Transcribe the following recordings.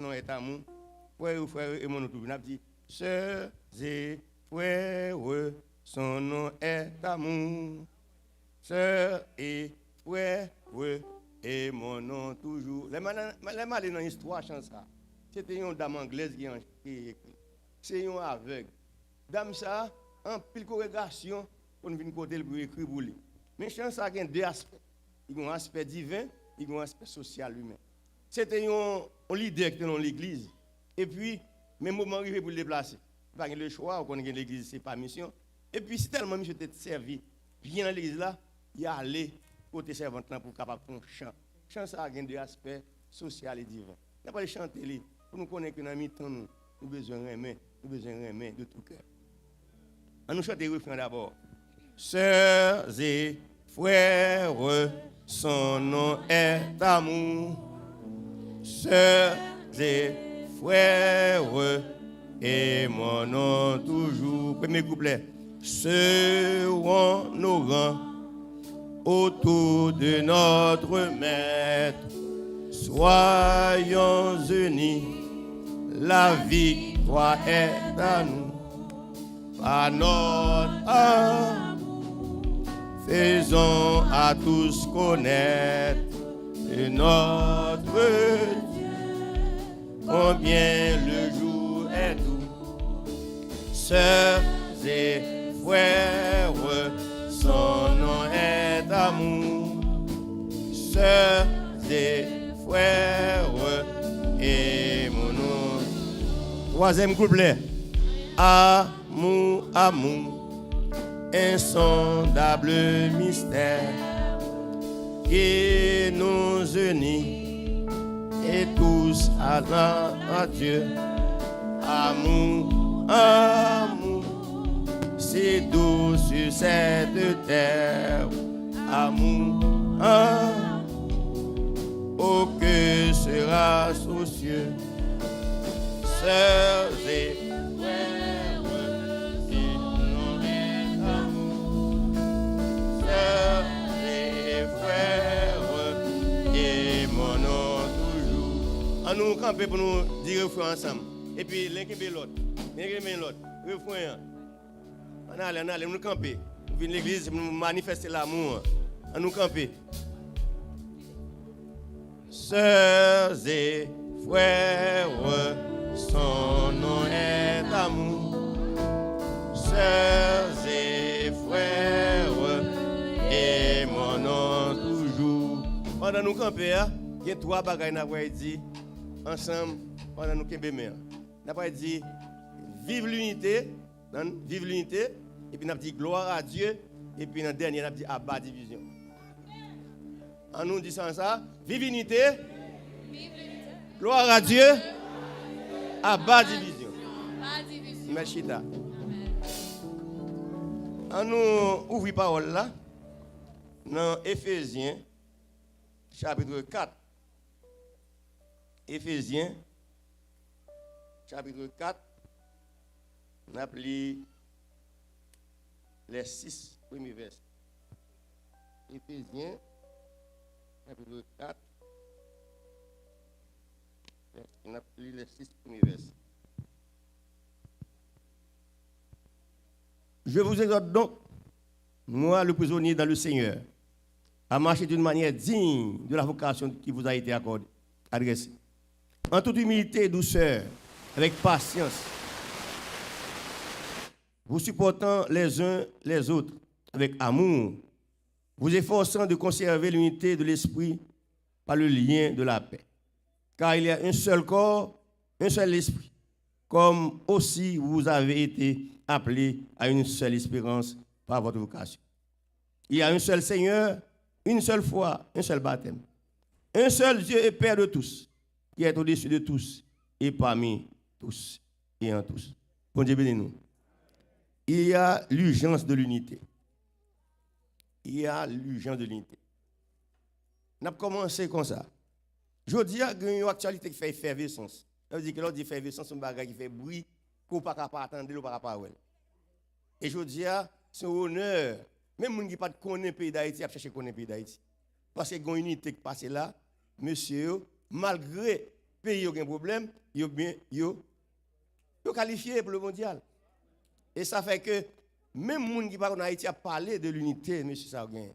nom est amour. Frère et mon tout. On a dit, sœurs et frères, son nom est amour. Sœurs et frères, et mon nom toujours. Les malins dans l'histoire, chant ça. C'était une dame anglaise qui écrit. C'est une aveugle. Dame ça, en pile corrélation, pour venir côté pour écrire pour lui. Mais chant ça a deux aspects. Il y a un aspect divin, il y a un aspect social humain. C'était un leader qui était dans l'église. Et puis, même moment arrivé pour le déplacer. Pas le choix, on connaît l'église, c'est pas mission. Et puis, si tellement monsieur était servi, bien dans l'église là, il a allé côté servante pour capable faire un chant. Chant ça a deux aspects social et divin. On n'a pas chanter pour nous connaître que dans mi-temps nous besoin de tout cœur. On nous chante le refrain d'abord. Sœurs et frères, son nom est amour. Sœurs et frères, et mon nom toujours. Premier couplet. Seront nos rangs autour de notre maître. Soyons unis, la victoire est à nous. Par notre amour, faisons à tous connaître de notre Dieu, combien le jour est doux. Sœurs et frères, son nom est amour. Sœurs et frères, et mon nom. Troisième couplet. Amour, amour, insondable mystère qui nous unit et tous à Dieu. Amour, amour, c'est doux sur cette terre. Amour, amour, oh que sera soucieux. Sœurs et frères, et non est amour. Sœurs et frères, et mon nom toujours. On nous camper pour nous dire refrain ensemble. Et puis l'un qui met l'autre. Refrain. On allait, nous camper. Nous venons à l'église, nous manifester l'amour. On nous camper. Sœurs et frères, son nom est amour. Sœurs et frères, et mon nom toujours. Pendant nous camper, il y a trois bagages qu'on a dit ensemble pendant nous camper. On a dit vive l'unité, et puis on a dit gloire à Dieu, et puis dans le dernier on a dit abat division. On nous dit ça, vive l'unité, gloire à Dieu. À bas division. Merci. On nous ouvre parole là. Dans Éphésiens, chapitre 4. Éphésiens, chapitre 4. On a appelé les 6 premiers versets. Éphésiens, chapitre 4. On a lu les 6 premiers versets. Je vous exhorte donc, moi le prisonnier dans le Seigneur, à marcher d'une manière digne de la vocation qui vous a été adressée. En toute humilité et douceur, avec patience, vous supportant les uns les autres avec amour, vous efforçant de conserver l'unité de l'esprit par le lien de la paix. Car il y a un seul corps, un seul esprit, comme aussi vous avez été appelés à une seule espérance par votre vocation. Il y a un seul Seigneur, une seule foi, un seul baptême. Un seul Dieu et Père de tous, qui est au-dessus de tous et parmi tous et en tous. Bon Dieu bénis nous. Il y a l'urgence de l'unité. Il y a l'urgence de l'unité. On a commencé comme ça. Je dis qu'il y a une actualité qui fait effervescence. Ça veut dire que l'autre dit effervescence, c'est un bagage qui fait bruit, qu'on ne peut pas attendre, ou pas parler. Et je dis, c'est un honneur. Même les gens qui ne connaissent pas le pays d'Haïti, ils cherchent à connaître le pays d'Haïti. Parce qu'il y a une unité qui passe là, monsieur, malgré pays a un problème, yo qualifié pour le mondial. Et ça fait que même les gens qui parlent en Haïti a parlé de l'unité, monsieur ça gagne.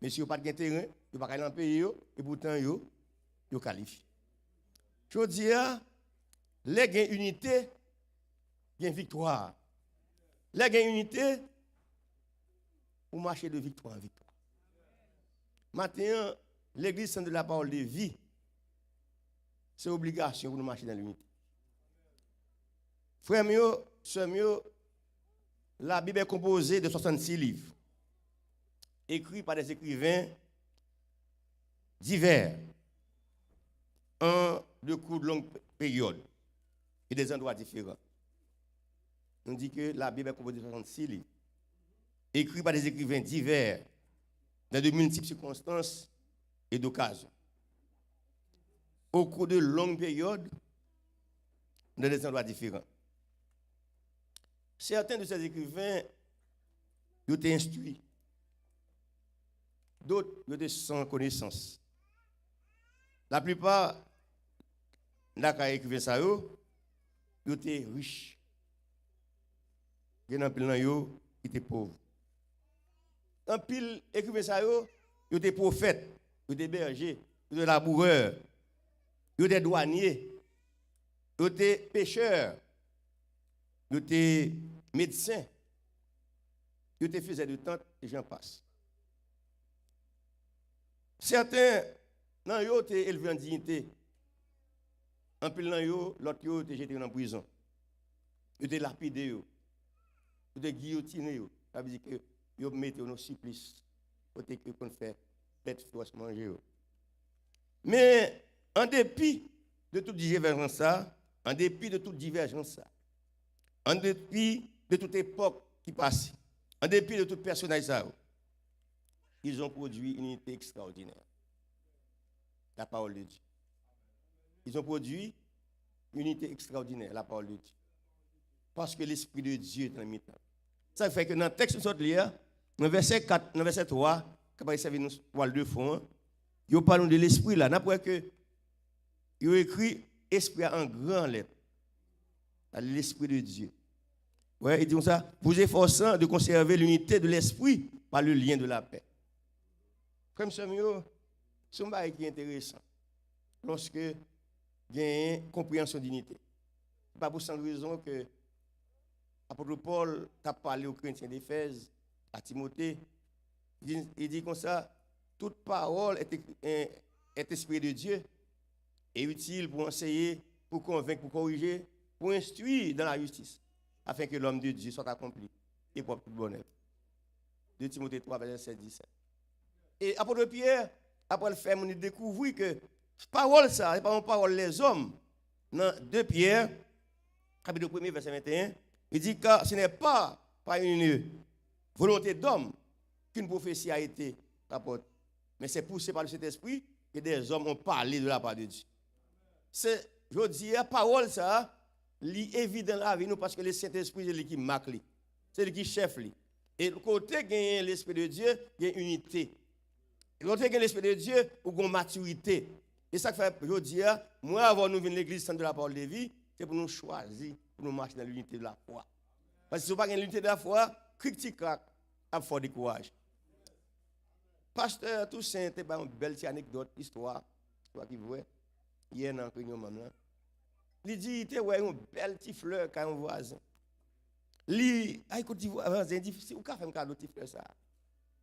Monsieur pas de terrain, il pas aller dans le pays et pourtant yo qualifié. Je dis les gains unité, gain victoire. Les gains unité pour marcher de victoire en victoire. Maintenant, l'église c'est de la parole de vie. C'est obligation pour nous marcher dans l'unité. Frères mieux, sœurs mieux, la Bible est composée de 66 livres, écrits par des écrivains divers, de cours de longue période et des endroits différents. On dit que la Bible est composée de 66 livres, écrits par des écrivains divers, dans de multiples circonstances et d'occasions. Au cours de longues périodes, dans des endroits différents. Certains de ces écrivains ont été instruits. D'autres ont été sans connaissance. La plupart des écrivains ça ont été riches. Il y en a plein qui étaient pauvres. En pile écrivains ça ont été prophètes, ils étaient bergers, ils étaient laboureurs, ils étaient douaniers, ils étaient pêcheurs, ils étaient médecins, ils étaient faiseurs de tentes et j'en passe. Certains, non, ils ont été élevés en dignité. En pile, l'autre, ils ont été jetés en prison. Ils ont été lapidés, ils ont été guillotinés. Ça veut dire que ils ont mis au supplice. Côté que qu'on fait bête force manger. Mais en dépit de toute divergence, en dépit de toute divergence, en dépit de toute époque qui passe, en dépit de toute personnalité, ils ont produit une unité extraordinaire. La parole de Dieu. Ils ont produit une unité extraordinaire, la parole de Dieu. Parce que l'Esprit de Dieu est dans le milieu. Ça fait que dans le texte de lire, dans le verset 4, dans le verset 3, quand il s'agit de nous de fond, ils parlent de l'Esprit là. N'après que ils ont écrit Esprit en grand lettre. L'Esprit de Dieu. Ouais, ils disent ça, vous efforçant de conserver l'unité de l'Esprit par le lien de la paix. Comme ça, c'est un bail qui est intéressant. Lorsque il y a une compréhension d'unité. Ce n'est pas pour cette raison que l'apôtre Paul a parlé aux chrétiens d'Éphèse, à Timothée. Il dit comme ça, toute parole est inspirée de Dieu et utile pour enseigner, pour convaincre, pour corriger, pour instruire dans la justice, afin que l'homme de Dieu soit accompli et pour tout bonheur. 2 Timothée 3, verset 17. Et apôtre Pierre, après le fait, on découvre que parole ça, c'est pas une parole les hommes. Dans 2 Pierre, chapitre 1, verset 21, il dit que ce n'est pas par une volonté d'homme qu'une prophétie a été rapportée, mais c'est poussé par le Saint-Esprit que des hommes ont parlé de la part de Dieu. C'est, je dis, la parole ça, est évident dans la vie nous parce que le Saint-Esprit c'est lui qui marque, c'est lui qui chef. Et le côté de l'Esprit de Dieu, il y a une unité. Et côté de l'Esprit de Dieu, il y a une maturité. Et ça fait, je dis, moi, avant nous venir à l'église de la parole de vie, c'est pour nous choisir, pour nous marcher dans l'unité de la foi. Parce que si vous n'avez pas l'unité de la foi, critique a fort de courage. Pasteur Toussaint, c'est une belle anecdote, histoire qui voit, hier dans le réunion. Il dit, il y a une belle petite fleur quand on voisin. Il écoute, voisin dit, si vous avez un cadeau de petite fleur, ça.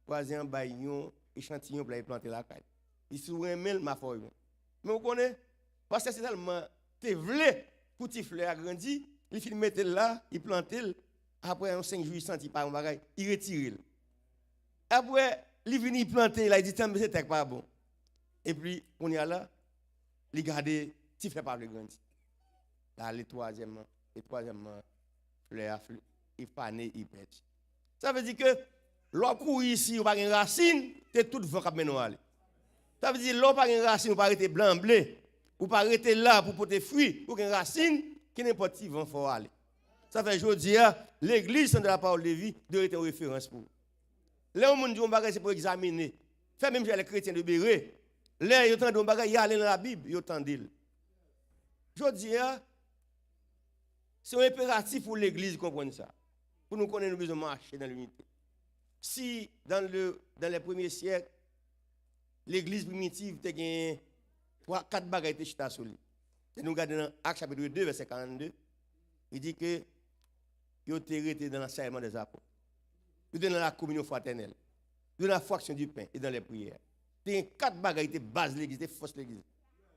Voisin, baillon, échantillon pour planter la caille. Il sourit ma feuille. Mais vous connaissez, parce que c'est tellement, tu voulais pour petite fleur agrandir, il finit mettre là, il plante, après 5 jours, il sentit pas un bagage, il retire. Après, il vient planter, il dit, tiens, c'est pas bon. Et puis, on y a là, il garde, petit fleur pas le grandir. Là, le troisième, fleur, il pané, il pète. Ça veut dire que, l'on ici, on n'a pas de racine, c'est tout vent qui mène à aller. Ça veut dire, l'on n'a pas de racine, on pas arrêter blanc, blé, ou pas arrêter là pour porter fruits, pour qu'une racine, qui n'est pas de vent, faut aller. Ça fait, je dis, l'église, de la parole de vie, doit être une référence pour. Là, on dit, c'est pour examiner. Fait même les chrétiens de Béret. Là, ils ont dit, il y a dans la Bible, ils ont dit. Je dis, c'est un impératif pour l'Église de comprendre ça. Pour nous connaître, nous besoin de marcher dans l'unité. Si dans les premiers siècles, l'Église primitive a gagné 4 bagages de chita sur lui. Et nous regardons dans Actes chapitre 2, verset 42, il dit que ils ont été dans l'enseignement des apôtres. Ils étaient dans la communion fraternelle. Ils étaient dans la fraction du pain et dans les prières. Il y a 4 bagages de base de l'Église, de force de l'Église.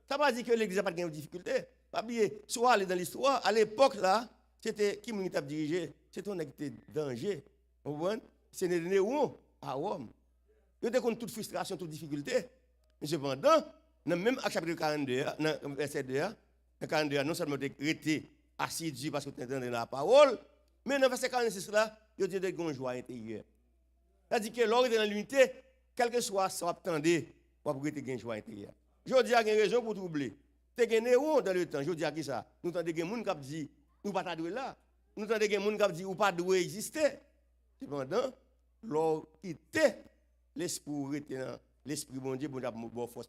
Ça ne veut pas dire que l'Église n'a pas de difficulté. Pas oublier, soit aller dans l'histoire, à l'époque là, c'était qui m'a dirigé, c'était un qui était danger. Vous comprenez? C'est Néron à Rome. Ils étaient contre toute frustration, toute difficulté. Mais cependant, dans même Actes chapitre 42, dans verset 2, dans 42, non seulement ils étaient assidus parce qu'ils étaient dans la parole, mais dans verset 46 là, ils étaient de joie intérieure. C'est-à-dire que lorsqu'ils étaient dans l'unité, quel que soit ce qu'on attendait, on peut être joie intérieure. Je dis qu'il y a une raison pour troubler. Tu as Néron dans le temps. Je dis à qui ça? Nous avons des gens qui disent, nous ne pas là. Nous avons des gens qui disent, nous pas doit exister. Cependant, lorsqu'il quitter l'esprit, l'esprit bon Dieu, pour avoir force.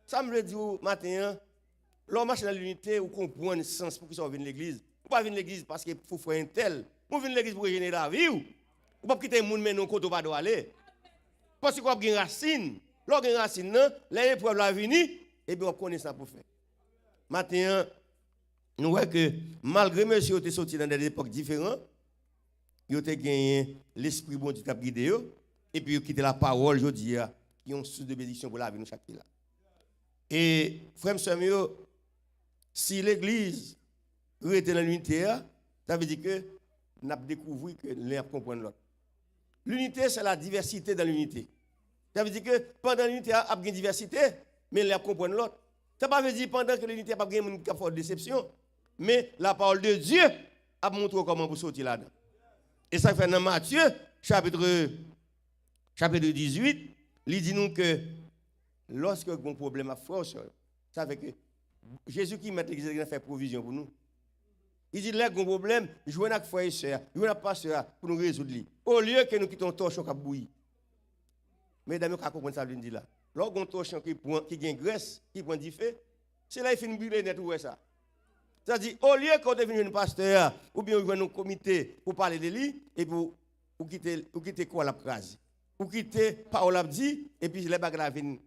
Ça me dit matin, lorsqu'on marche dans l'unité, on comprend le sens pour qu'ils viennent à l'église. On ne pas venir à l'église parce qu'il faut faire un tel. On vient à l'église pour régénérer la vie. On ne pas quitter les gens, mais non, quand on ne pas aller. Parce qu'on a une racine. Lorsqu'on a une racine, les épreuves la venir, et bien on connaît ça pour faire. Maintenant, nous voyons que malgré monsieur était sorti dans des époques différentes, il a gagné l'esprit bon Dieu qui a guidé, et puis il a quitté la parole, je dis, qui ont sous de bénédiction pour la vie, nous chaque là. Et frère Samuel, si l'église était dans l'unité, ça veut dire que nous avons découvert que l'un comprend l'autre. L'unité, c'est la diversité dans l'unité. Ça veut dire que pendant l'unité, il y a une diversité, mais l'un comprend l'autre. Ça ne veut pas dire pendant que l'unité, il n'y a pas de forte déception. Mais la parole de Dieu a montré comment vous sortir là-dedans. Et ça fait dans Matthieu, chapitre 18, il dit nous que lorsque vous avez un problème à frère, ça fait que Jésus qui met l'église a fait provision pour nous. Il dit, là, il y a un problème, jouez avec frère et soeur, jouez avec pasteur pour nous résoudre. Au lieu que nous quittons un torchon qui a bouilli. Mesdames, vous comprenez ça, dit là. Lorsqu'on a un torchon qui a graisse, qui prend du feu, c'est là qu'il fait une brûler net ou ça. C'est-à-dire, au lieu qu'on devienne un pasteur, ou bien on joue un comité pour parler de lui, et pour quitter quoi la crase. Pour quitter parole la dit, et puis les bagages viennent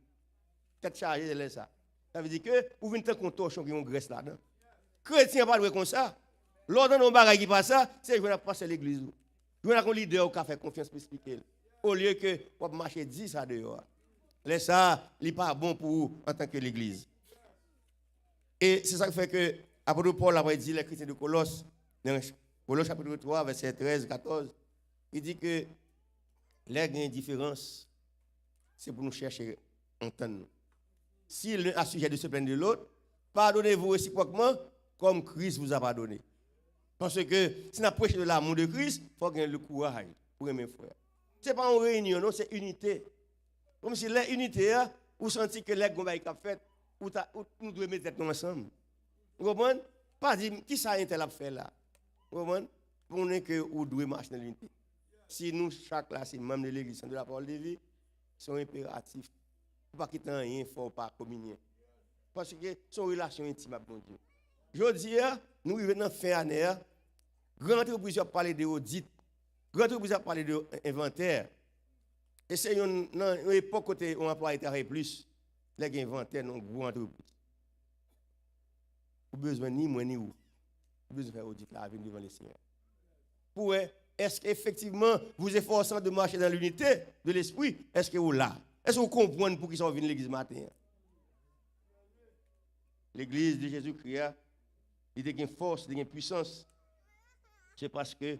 tête chargée de ça. Ça veut dire que, vous venez tant qu'on torchon qui a une graisse là-dedans. Chrétien pas comme ça. L'ordre de nos bagages qui passe ça, c'est que je vais passer l'église. Je vais un leader qui a fait confiance pour expliquer. Au lieu que vous marcher 10 à dehors. Laisse ça, il n'est pas bon pour vous en tant que l'église. Et c'est ça qui fait que l'apôtre Paul a dit les chrétiens de Colosse, dans Colosse chapitre 3, verset 13, 14, il dit que les gains différence, c'est pour nous chercher à entendre. Si l'un a sujet de se plaindre de l'autre, pardonnez-vous réciproquement comme Christ vous a pardonné. Parce que si on a prêché de l'amour de Christ, il faut gagner le courage pour aimer frère. Ce n'est pas une réunion, non, c'est unité. Comme si l'unité, vous sentez que les gens qui ont fait, nous devons mettre tête ensemble. Vous comprenez? Pas dire qui ça a fait là. Vous comprenez? Pour nous que vous devez marcher dans l'unité. Si nous, chaque là, c'est même de l'église, de la parole de vie, sont impératifs. Il ne faut pas quitter rien, il ne faut pas communier. Parce que c'est une relation intime avec mon Dieu. Je dis, nous vivons dans la fin d'année, grand entreprise a parlé de audit, grand entreprise a parlé d'inventaire. Et c'est une époque où on emploie travailler plus, les inventaires dans une grande entreprise. Vous besoin ni moi ni vous. Vous besoin faire audit là, devant les Seigneurs. Pour est-ce qu'effectivement vous efforcez de marcher dans l'unité de l'esprit? Est-ce que vous là? Est-ce que vous comprenez pour qu'ils sont venus à l'église matin? L'église de Jésus-Christ, il y a une force, il y a une puissance. C'est parce que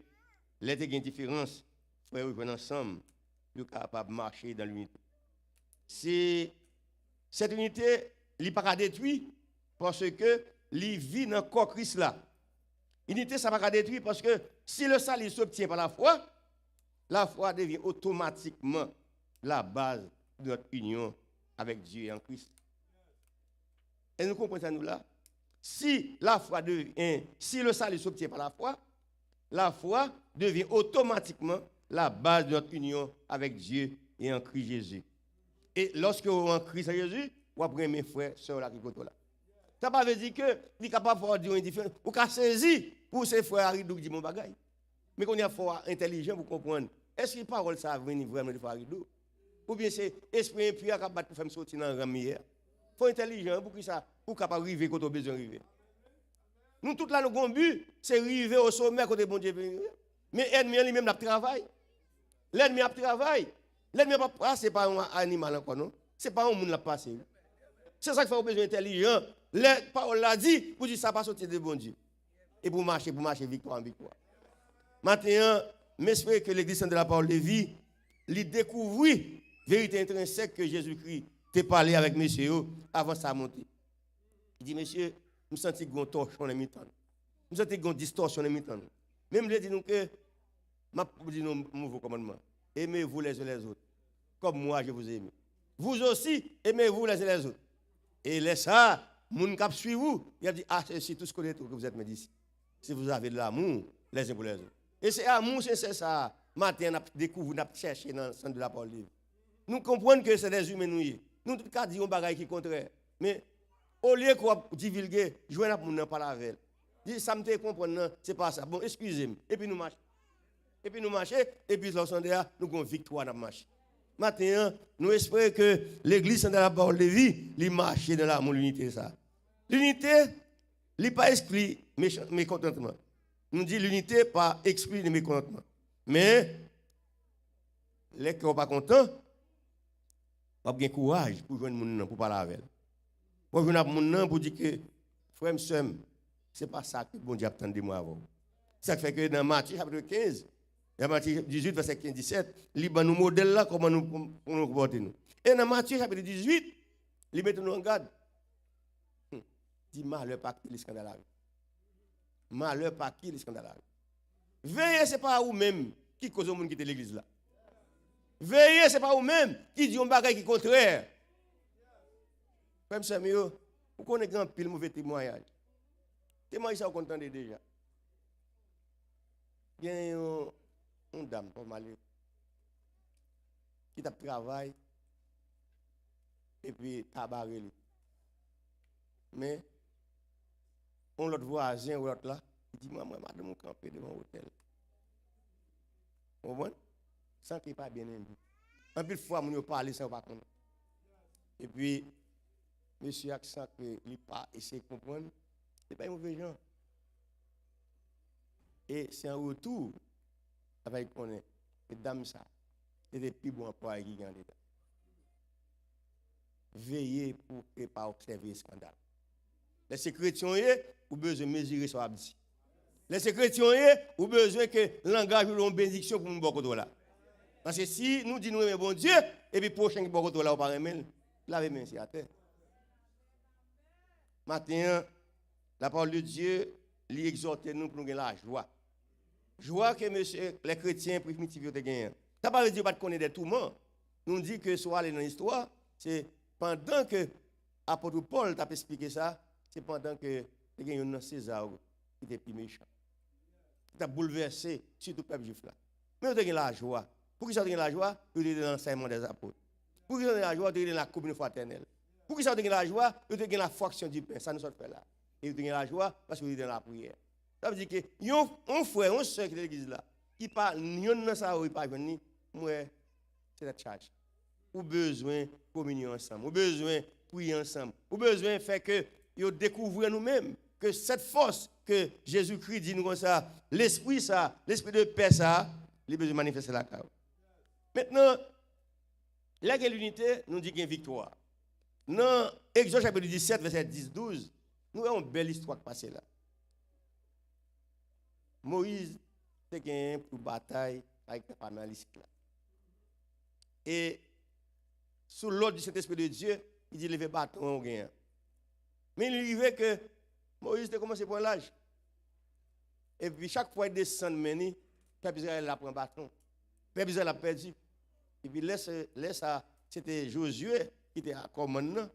les deux différences, frères, ils viennent ensemble, ils sont capables de marcher dans l'unité. Cette unité, il n'est pas détruite parce que il vit dans le corps Christ là. L'unité, ça ne va pas détruire parce que si le salut s'obtient par la foi devient automatiquement la base de notre union avec Dieu et en Christ. Et nous comprenons ça nous là. Si le salut s'obtient par la foi devient automatiquement la base de notre union avec Dieu et en Christ Jésus. Et lorsque vous êtes en Christ Jésus, vous apprenez mes frères, sœurs là qui sont là. Ça ne veut pas dire que il est capable de faire dire indifférent. Ou qu'à saisir pour ses frères Aridou qui dit mon bagage. Mais qu'on est fort intelligent pour comprendre. Est-ce que les paroles ça venir vraiment de Aridou? Ou bien c'est esprit impur qui a battre pour faire sortir dans la meilleur. Il faut intelligent pour que ça pour capable arriver quand on a besoin d'arriver. Nous tous là nous avons but, c'est arriver au sommet quand bon Dieu veut. Mais l'ennemi lui-même n'a pas travail. L'ennemi a travail. L'ennemi n'a pas passé par un animal encore non. C'est pas un monde l'a passé. C'est ça qu'il faut besoin intelligent. Les paroles l'a dit pour dire ça pas sortir de bon Dieu. Et pour marcher victoire en victoire. Maintenant, j'espère que l'église de la parole de vie, lui découvrit vérité intrinsèque que Jésus-Christ t'a parlé avec monsieur avant sa montée. Il dit, monsieur, je sens qu'il y a une torsion dans mi-temps. Je sens qu'il y a une distorsion dans mi-temps. Même je dis nous que, je dis nous, nouveau commandement. Aimez-vous les uns les autres, comme moi je vous aime. Vous aussi, aimez-vous les uns les autres. Et laissez ça, mon cap suit vous. Il a dit, ah, c'est tout ce que vous êtes me dit. Si vous avez de l'amour, les uns pour les autres. Et c'est amour, c'est ça. Matin, on a découvert, on a cherché dans le centre de la parole. Nous comprenons que c'est des humains nous. Nous, tout cas, disons des choses qui sont contraires. Mais, au lieu qu'on divulgue, jouer à mon pas la veille. Dis, ça me fait comprendre, c'est pas ça. Bon, excusez-moi. Et puis nous marchons. Et puis lorsqu'on est là, nous avons une victoire dans la marche. Maintenant, nous espérons que l'église dans la parole de vie, il marche dans l'amour, l'unité. L'unité, il n'est pas exclu mécontentement. Nous disons l'unité pas exclu de mécontentement. Mais, les qui ne sont pas contents, on a bien courage pour joindre les gens pour parler avec eux. Pour joindre les gens pour dire que, frère, ce n'est pas ça que bon Dieu attend de moi avant. Ça fait que dans Matthieu chapitre 15, dans Matthieu 18, verset 15-17, il y a un modèle là, comment nous comporter nous. Et dans Matthieu chapitre 18, il met nous en garde. Dit malheur pas qui les scandales. Malheur pas qui les scandales. Veillez, ce n'est pas vous-même qui cause au monde qui quitte l'église là. Veillez, ce n'est pas vous-même qui dit un bagage qui est contraire. Comme ça, vous connaissez grand pile mauvais témoignage. Témoignage, ça, vous entendez déjà. Il y a une dame, pas mal, qui travaille et puis tabaré. Mais, on l'autre voisin ou l'autre là, il dit, moi, madame, on campe devant l'hôtel. Vous comprenez? Sans qu'il n'est pas bien aimé. Un peu de fois, on parle sans pas connaître. Et puis, monsieur accent qu'il n'a pas essayé de comprendre, ce n'est pas un mauvais gens. Et c'est un retour avec connaître. Et dame ça, c'est des plus bons emplois qui gagnent l'État. Veillez pour ne pas observer le scandale. Les chrétiens, vous avez besoin de mesurer ce qu'on dit. Les chrétiens, vous avez besoin que le langage ou une bénédiction pour nous beaucoup là. Parce que si nous disons nous bon Dieu, et puis prochain qui beaucoup là, on va remettre, lavez main sur la terre. Maintenant, la parole de Dieu, lui exhorte nous pour nous gagner la joie. Joie que monsieur, les chrétiens primitifs ont gagné. Ça ne veut pas dire qu'on connaît des tourments. Nous dit que soit aller dans l'histoire, c'est pendant que l'apôtre Paul t'a expliqué ça, c'est pendant que il y a un César qui était plus méchant. Il a bouleversé surtout le peuple juif là. Mais vous avez la joie. Pour qui ça avez la joie? Vous avez l'enseignement des apôtres. Pour qui ça avez la joie? Vous avez la communion fraternelle. Pour qui ça avez la joie? Vous avez la fraction du pain. Ça nous fait là. Et vous avez la joie parce que vous êtes dans la prière. Ça veut dire que un frère, un soeur qui est dans l'église là, qui parle, nous dans ça, ou pas venir, moi, c'est la charge. Ou besoin de communion ensemble. Ou besoin de prier ensemble. Ou besoin de faire que nous découvrir nous-mêmes que cette force que Jésus-Christ dit nous comme ça, l'esprit de paix ça, il a besoin de manifester la cause. Maintenant, la l'unité nous dit qu'il y a une victoire. Dans Exode chapitre 17, verset 10-12, nous avons une belle histoire qui passe là. Moïse a gagné pour bataille avec les panalistes là. Et sous l'ordre du Saint-Esprit de Dieu, il dit lever bâton on gagne. Mais il arrivait que Moïse a commencé pour l'âge. Et puis chaque fois il descend meni, le peuple Israël a pris un bâton. Le peuple Israël a perdu. Et puis laisse ça, c'était Josué qui était à commandement.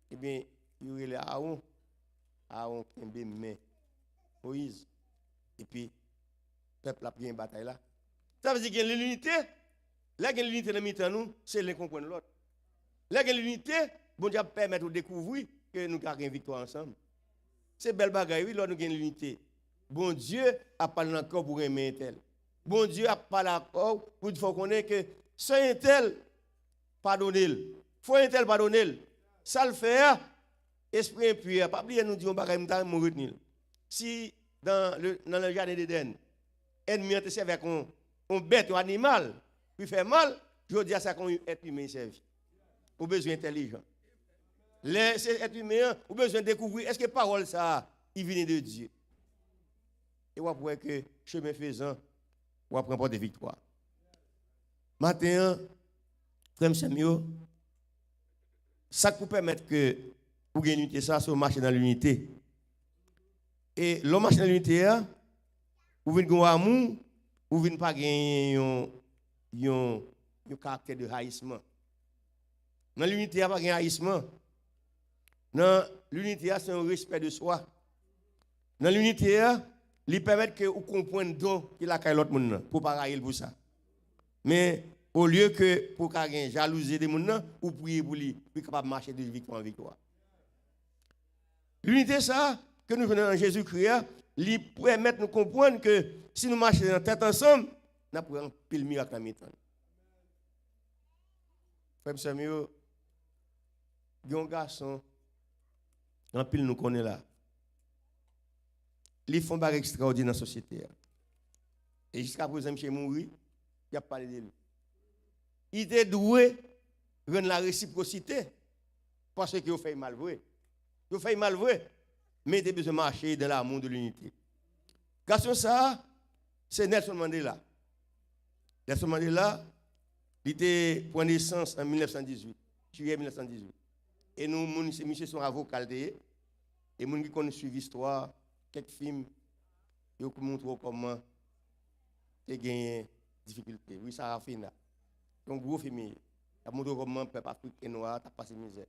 Et bien, il y a Aaron qui a mis Moïse. Et puis, le peuple a pris une bataille là. Ça veut dire qu'il y a l'unité. Là, il y a l'unité dans nous, c'est l'un comprendre l'autre. Là, il y a l'unité, bon Dieu permet de découvrir que nous avons une victoire ensemble. C'est belle bagaille, oui, là nous avons l'unité. Bon Dieu a parlé encore pour aimer un tel. Bon Dieu a parlé encore pour dire qu'on est que c'est un tel, pardonnez-le. Faut un tel pardonner. Ça le fait, esprit impur. Pas oublier nous dire on bagaille nous retenir. Si dans le jardin d'Éden, ennemi a servi avec un bête ou animal, puis fait mal, je dis à ça qu'on être humain servi. Ou besoin intelligent. Les êtres humains ont besoin de découvrir est-ce que parole ça, il vient de Dieu. Et on voit que chemin faisant, on prend pas de victoire. Maintenant, frère Samuel, ça peut permettre que vous gagnez l'unité, ça, c'est marcher dans l'unité. Et l'homme marche dans l'unité, vous venez gagner amour, vous venez pas gagner un caractère de haïssement. Dans l'unité, il n'y a pas de haïssement. Dans l'unité, c'est un respect de soi. Dans l'unité, il permet que vous compreniez qu'il a l'autre monde pour ne pas railler pour ça. Mais au lieu que pour qu'il jalouser des gens, ou prier pour lui, pour capable de marcher de victoire en victoire. L'unité, ça, que nous venons en Jésus-Christ, lui permet de nous comprendre que si nous marchons en tête ensemble, nous pourrons un pile miracle à mi-temps. Frère Samuel, il y a un garçon, en pile nous connaît là. Ils font des extraordinaire dans la société. Et jusqu'à présent, M. Mouri, il a parlé de lui. Il était doué de rendre la réciprocité parce qu'il fait mal vrai. Il fait mal vrai, mais il a besoin de marcher dans l'amour de l'unité. Garçon ça, c'est Nelson Mandela. Nelson Mandela, il était pris naissance en 1918, juillet 1918. Et nous, monsieur, sont avocats. Et nous qui connaissent l'histoire, quelques films, ils montrent comment il y a des difficultés. Oui, ça a fini. Un gros film, il montre comment le peuple africain noir a passé misère.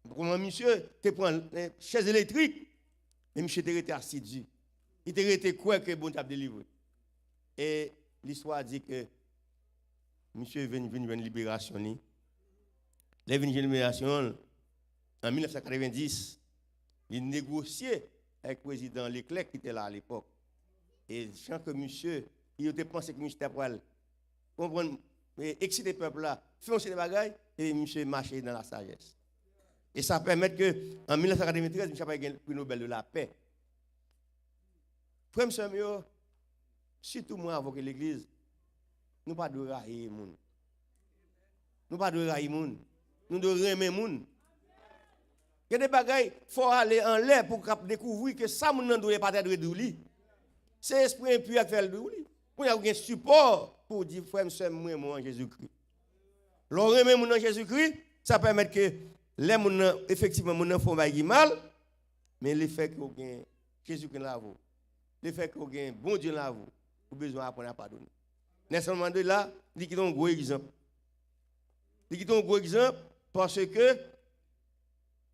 Comment monsieur, tu prends une chaise électrique, et monsieur était assidu. Il était quoi que bon t'a délivré. Et l'histoire dit que monsieur est venu une libération. Il est venu une libération en 1990. Il négociait avec le président Leclerc qui était là à l'époque. Et je sens que monsieur, il était pensé que monsieur était pour comprendre, exciter le peuple là, faire des bagailles, et monsieur marchait dans la sagesse. Et ça permet que, en 1993, monsieur a gagné le prix Nobel de la paix. Frère Samuel, surtout moi, avec l'église, nous ne pas de railler les gens. Nous ne pas de railler les gens. Nous devons aimer les gens. Il y a des bagailles, il faut aller en l'air pour découvrir que ça, nous ne doit pas être de c'est l'esprit impur qui fait le douli. Pour y avoir un support pour dire, frère, moi en Jésus-Christ. L'on remet en Jésus-Christ, ça permet que les gens, effectivement, les gens font mal, mais le fait que Jésus-Christ là, le fait que vous bon Dieu là, vous avez besoin d'apprendre à pardonner. Nelson Mandela, il dit un gros exemple. Il dit un gros exemple parce que,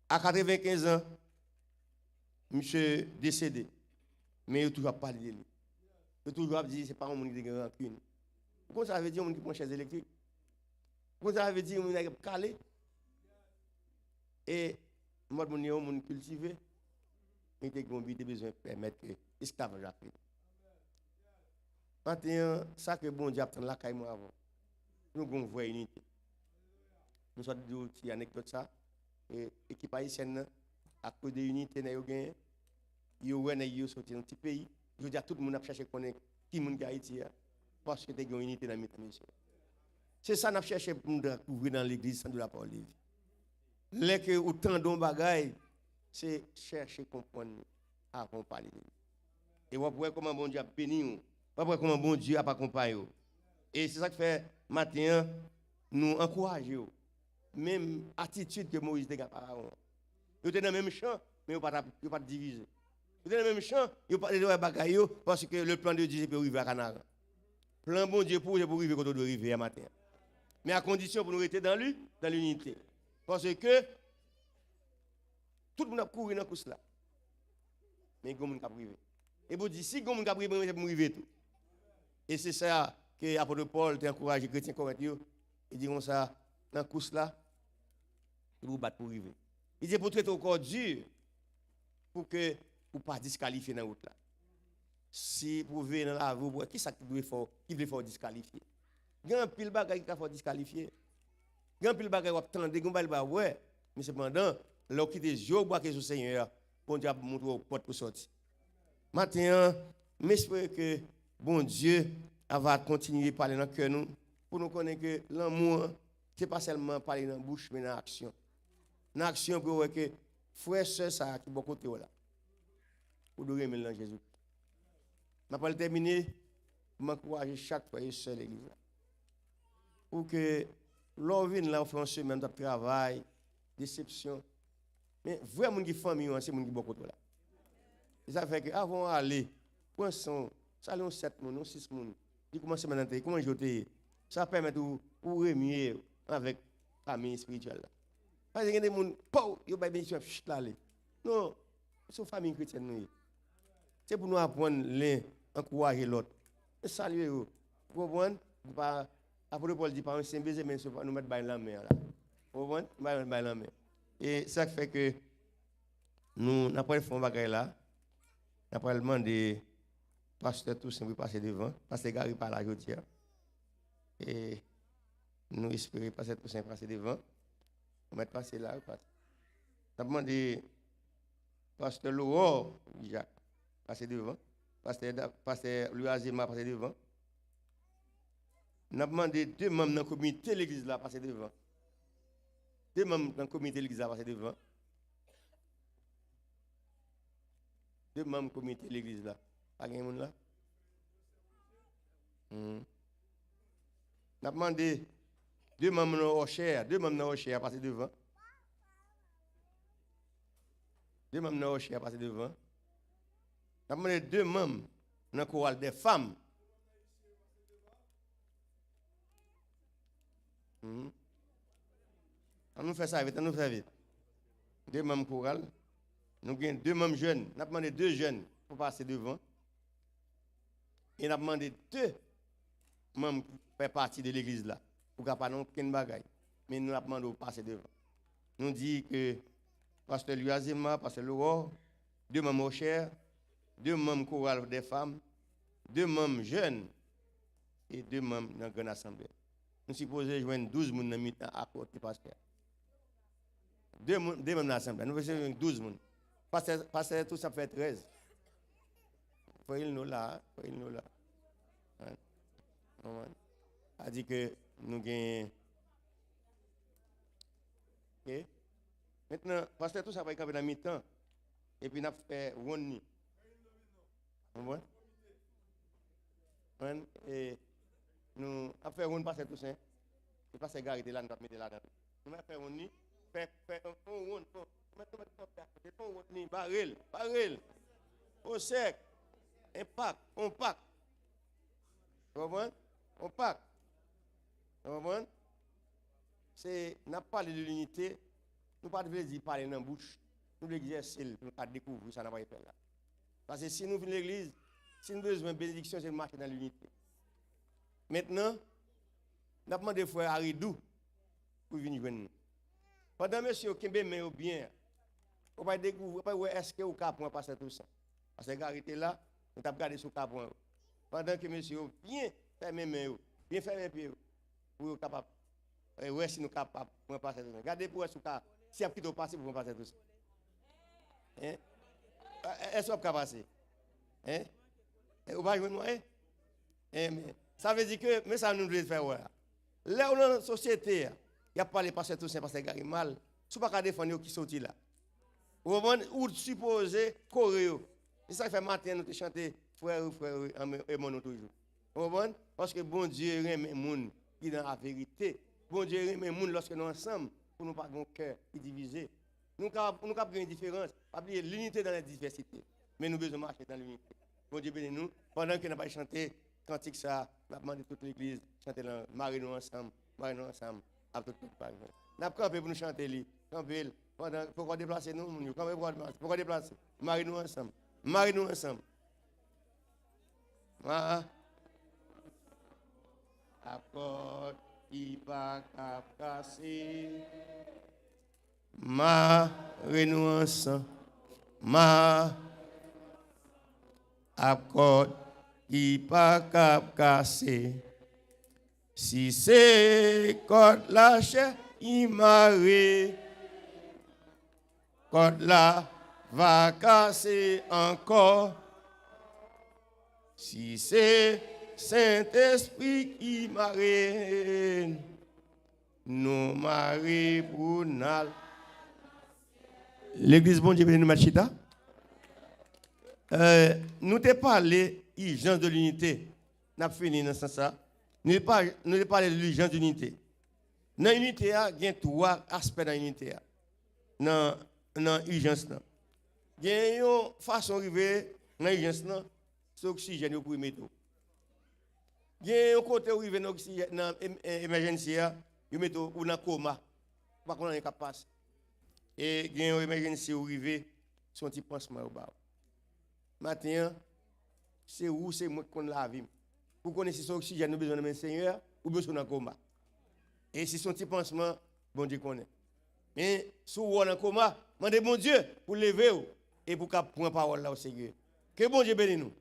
à 95 ans, monsieur décédé. Mais il a toujours parlé de lui. Il a toujours dit que ce n'est pas un monde qui a rancune. Pourquoi ça veut dire un qui prend chaise électrique? Pourquoi ça veut dire un qui a calé? Et moi, je suis un monde cultivé. Il a besoin de permettre que l'esclavage a pris. Maintenant, ça que bon Dieu a pris là, avant. Nous avons une vraie unité. Nous sommes dit une anecdote ça. Et l'équipe haïtienne, à cause de l'unité, il y a eu sorti dans un petit pays. Je veux dire, tout le monde a cherché à connaître qui est en Haïti. Parce que il y a une unité dans notre mission. C'est ça qu'on a cherché pour nous découvrir dans l'église sans de la parole. Les que autant de bagailles, c'est chercher à comprendre avant de parler. Et vous voyez comment bon Dieu a béni. Vous voyez comment bon Dieu a accompagné. Et c'est ça qui fait maintenant nous encourager. Même attitude que Moïse a eu. Vous êtes dans le même champ, mais vous ne pas diviser. Vous êtes dans le même champ, vous ne pas de bagaille parce que le plan de Dieu peut arriver à Canara. Le plan bon Dieu pour arriver quand on doit arriver à matin. Mais à condition pour nous rester dans l'unité. Parce que tout le monde a couru dans ce là. Mais il y a des gens qui ont privé. Et vous dites, si il y a des gens qui ont privé, c'est pour arriver tout. Et c'est ça que l'apôtre Paul a encouragé les chrétiens corinthiens. Il dit comme ça, dans ce là, il vous battre pour arriver. Il dit pour traiter au corps dur, pour que vous ne pas disqualifier dans la route là. Si vous venez dans la vie, qui ça qui veut faire disqualifier? Il y a un pile bagage qui faut disqualifier. Il y a un pile bagage qui attendre, ouais. Mais cependant, là qui des yeux bois que le Seigneur, bon Dieu montre aux portes pour sortir. Maintenant, j'espère que bon Dieu va continuer à parler dans le cœur nous pour nous connaître que l'amour, ce n'est pas seulement parler dans la bouche, mais dans l'action. Dans l'action pour voir que frère, soeur, ça qui est beaucoup de là. Pour nous remettre dans Jésus. Je vais terminer pour m'encourager chaque fois et seul l'église. Pour que l'on vienne là, on fait une semaine de travail, déception. Mais vraiment, qui famille, c'est mon qui beaucoup là. Et ça fait que avant d'aller, pour un son, ça allait 7 personnes, 6 personnes. Je commence maintenant, comment je ça permet de remuer avec la famille spirituelle. Parce que les gens, ils ont bénéficié de là. Non, c'est une famille chrétienne. C'est pour nous apprendre l'un, encourager l'autre. Saluer vous. Vous comprenez? Après Paul dit, pas un baiser, mais nous mettre dans la main. Vous comprenez? Dans la main. Et ça fait que nous n'avons pas fait un bagage là. Nous avons demandé pasteur Toussaint de passer devant. Pasteur Gary par la joutière. Et nous espérons pasteur Toussaint passer devant. On va passer là. Nous avons demandé pasteur Laurent Jacques passer devant. Pasteur Louis Azima passer devant. Nous avons demandé 2 membres dans le comité de l'église là passer devant. 2 membres dans le comité de l'église là passer devant. 2 membres du comité de l'église là. Pas de monde là? Nous avons demandé 2 membres dans Rocher, 2 membres dans Rocher à passer devant. 2 membres dans Rocher à passer devant. Nous avons demandé 2 membres dans le chorale des femmes. On nous fait ça vite, on nous fait vite. 2 membres chorales. Nous avons 2 membres jeunes. Nous avons demandé 2 jeunes pour passer devant. Et nous avons demandé 2 membres pour faire partie de l'église là. Pour ne pas nous aucun bagaille. Mais nous avons demandé de passer devant. Nous dit que pasteur Louis Azima, pasteur Laurent, 2 membres au cher, 2 membres chorales des femmes, 2 membres jeunes et 2 membres dans la grande assemblée. Nous supposons joindre 12 personnes dans le mi-temps à côté du pasteur. 2 membres dans l'assemblée. Nous faisons 12 personnes. Pasteur, tout ça fait 13. Il nous là. A dit que nous gagnons. Ok? Maintenant, pasteur, tout ça va être dans le mi-temps. Et puis, nous avons fait one. Vous voyez? Et nous avons fait one pasteur tout ça. Le pasteur Gary était là, nous avons mis là. Nous avons fait one. Fait un one. Baril, au sec, impact, on pack. Vous comprenez? On pack. Vous comprenez? C'est, nous n'avons pas parlé de l'unité, nous ne pouvons pas parler dans la bouche, nous l'exercer, nous ne pas découvrir ça, n'a pas été là. Parce que si nous venons à l'église, si nous avons besoin de bénédiction, c'est de marcher dans l'unité. Maintenant, nous avons demandé frère Aridou pour venir joindre nous. Pendant monsieur Kembe mais bien, on va découvrir est-ce que vous capable passer tout ça. Parce que Gary était là, on t'a regardé sur capable. Pendant que monsieur bien fermer main, bien fermer pied pour capable ouais si nous capable pour passer tout ça. Regardez pour est-ce que si après tout passer pour passer tout ça. Hein? Est-ce que vous capable passer? Hein? Vous va joindre moi ça veut dire que mais ça nous devons faire ouais. Là dans la société, il y a pas les passer tout ça parce que Gary mal. Si vous pas défendre qui sorti là. Ou supposé courir. C'est ça qui fait matin nous chanter frère et mon toujours. Parce que bon Dieu aime les gens qui dans la vérité. Bon Dieu aime les gens lorsque nous ensemble pour nous pas avoir un cœur qui divisé. Nous avons une différence, pas oublier l'unité dans la diversité. Mais nous devons marcher dans l'unité. Bon Dieu bénisse nous. Pendant que nous pas chanter cantique ça, nous avons demandé toute l'église chanter là, marie-nous ensemble à toute part. Nous avons campé pour nous chanter camper. Pourquoi déplacer nous? Pourquoi déplacer? Marie-nous ensemble. Marie-nous ensemble. Accord qui pas cassé. nous ensemble, ma accord qui pas cap casser. Si c'est corde la chair, il marre, corde la va casser encore. Si c'est Saint-Esprit qui marre, nous marre pour nous. L'église bon Dieu béni Machita. Nous t'ai parlé urgence de l'unité. N'a fini dans ce sens. Nous parlé de l'urgence de l'unité. Dans l'unité, il y a trois aspects dans l'unité. Dans l'urgence. Il y a une façon d'arriver dans l'urgence, c'est l'oxygène pour mettre. Il y a un côté où arriver dans l'émergence, il met dans le coma. Pas qu'on est capable. Et il y a une émergence où arriver son petit pansement au bas. Maintenant, c'est où c'est moi qu'on l'a vu. Vous connaissez son oxygène, nous besoin de un Seigneur, ou besoin d'un coma. Et si son petit pansement, bon Dieu connaît. Mais si vous êtes en coma, demandez bon Dieu pour lever et pour prendre parole là au Seigneur. Que bon Dieu bénisse nous.